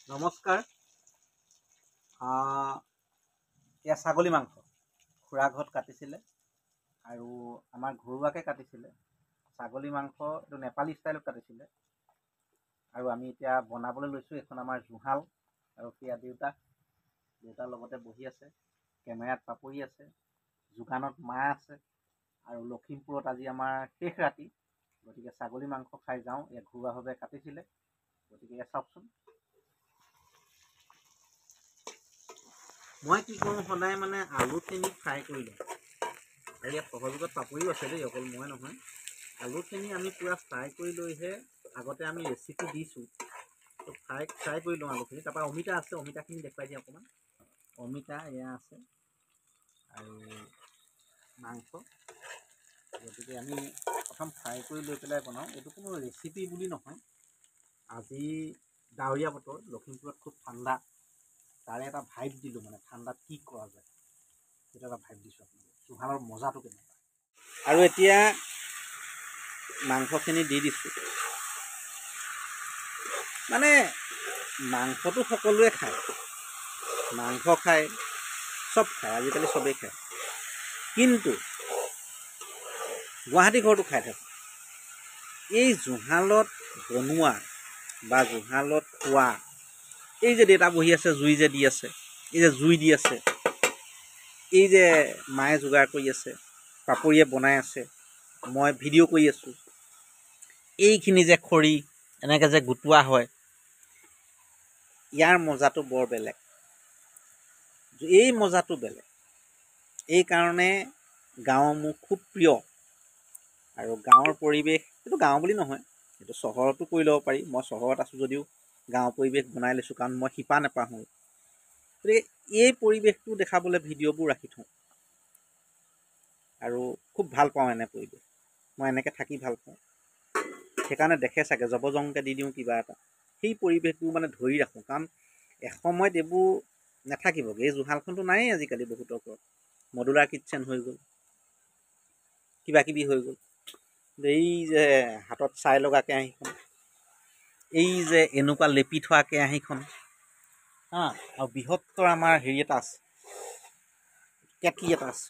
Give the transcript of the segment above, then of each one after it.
নমস্কাৰ। এয়া ছাগলী মাংস খুৰা ঘৰত কাটিছিলে আৰু আমাৰ ঘৰুৱাকৈ কাটিছিলে। ছাগলী মাংস এইটো নেপালী ষ্টাইলত কাটিছিলে আৰু আমি এতিয়া বনাবলৈ লৈছোঁ। এখন আমাৰ জুহাল আৰু সেয়া দেউতাৰ লগতে বহি আছে। কেমেৰাত পাপৰি আছে, যোগানত মা আছে আৰু লখিমপুৰত আজি আমাৰ শেষ ৰাতি। গতিকে ছাগলী মাংস খাই যাওঁ। ইয়াত ঘৰুৱাভাৱে কাটিছিলে, গতিকে এয়া চাওকচোন। মই কি কৰোঁ, সদায় মানে আলুখিনি ফ্ৰাই কৰি লওঁ। আৰু ইয়াত সহযোগত পাপৰিও আছে দেই, অকল মই নহয়। আলুখিনি আমি পূৰা ফ্ৰাই কৰি লৈহে আগতে আমি ৰেচিপি দিছোঁ। তো ফ্ৰাই কৰি লওঁ আলুখিনি। তাৰপৰা অমিতা আছে, অমিতাখিনি দেখুৱাই দিওঁ অকণমান। অমিতা এয়া আছে আৰু মাংস। গতিকে আমি প্ৰথম ফ্ৰাই কৰি লৈ পেলাই বনাওঁ। এইটো কোনো ৰেচিপি বুলি নহয়। আজি ডাৱৰীয়া বতৰ, লখিমপুৰত খুব ঠাণ্ডা। তাৰে এটা ভাইব দিলোঁ, মানে ঠাণ্ডাত কি কৰা যায় সেইটো এটা ভাইব দিছোঁ আপোনালোকক। জুহালৰ মজাটো কেনেকুৱা। আৰু এতিয়া মাংসখিনি দি দিছোঁ। মানে মাংসটো সকলোৱে খায়, মাংস খায়, চব খায়, আজিকালি চবেই খায়। কিন্তু গুৱাহাটী ঘৰটো খাই থাকে। এই জুহালত বনোৱা বা জুহালত খোৱা, এই যে দেউতা বহি আছে, জুই যে দি আছে, এই যে জুই দি আছে, এই যে মায়ে যোগাৰ কৰি আছে, পাপৰিয়ে বনাই আছে, মই ভিডিঅ' কৰি আছোঁ, এইখিনি যে খৰি এনেকৈ যে গোটোৱা হয়, ইয়াৰ মজাটো বৰ বেলেগ। এই মজাটো বেলেগ। এইকাৰণে গাঁও মোৰ খুব প্ৰিয়। আৰু গাঁৱৰ পৰিৱেশ, এইটো গাঁও বুলি নহয়, এইটো চহৰতো কৰি ল'ব পাৰি। মই চহৰত আছোঁ যদিও গাঁৱৰ পৰিৱেশ বনাই লৈছোঁ, কাৰণ মই শিপা নেপাহৰোঁ। গতিকে এই পৰিৱেশটো দেখাবলৈ ভিডিঅ'বোৰ ৰাখি থওঁ আৰু খুব ভাল পাওঁ এনে পৰিৱেশ। মই এনেকৈ থাকি ভাল পাওঁ। সেইকাৰণে দেখে চাগে জবজংকৈ দি দিওঁ কিবা এটা, সেই পৰিৱেশবোৰ মানে ধৰি ৰাখোঁ। কাৰণ এসময়ত এইবোৰ নাথাকিবগৈ। এই জুহালখনটো নায়েই আজিকালি বহুতৰ ঘৰত। মডুলাৰ কিটচেন হৈ গ'ল, কিবা কিবি হৈ গ'ল। এই যে হাতত চাই লগা কেৰাহীখন, এই যে এনেকুৱা লেপি থোৱা কেৰাহীখন, আৰু বৃহত্তৰ আমাৰ হেৰি এটা আছে, কেটলি এটা আছে।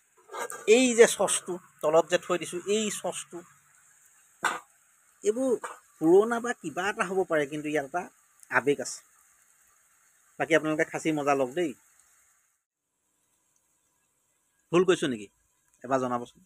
এই যে চচটো তলত যে থৈ দিছোঁ, এই চচটো, এইবোৰ পুৰণা বা কিবা এটা হ'ব পাৰে, কিন্তু ইয়াত এটা আৱেগ আছে। বাকী আপোনালোকে খাচী মজা লওক দেই। ভুল কৈছোঁ নেকি এবাৰ জনাবচোন।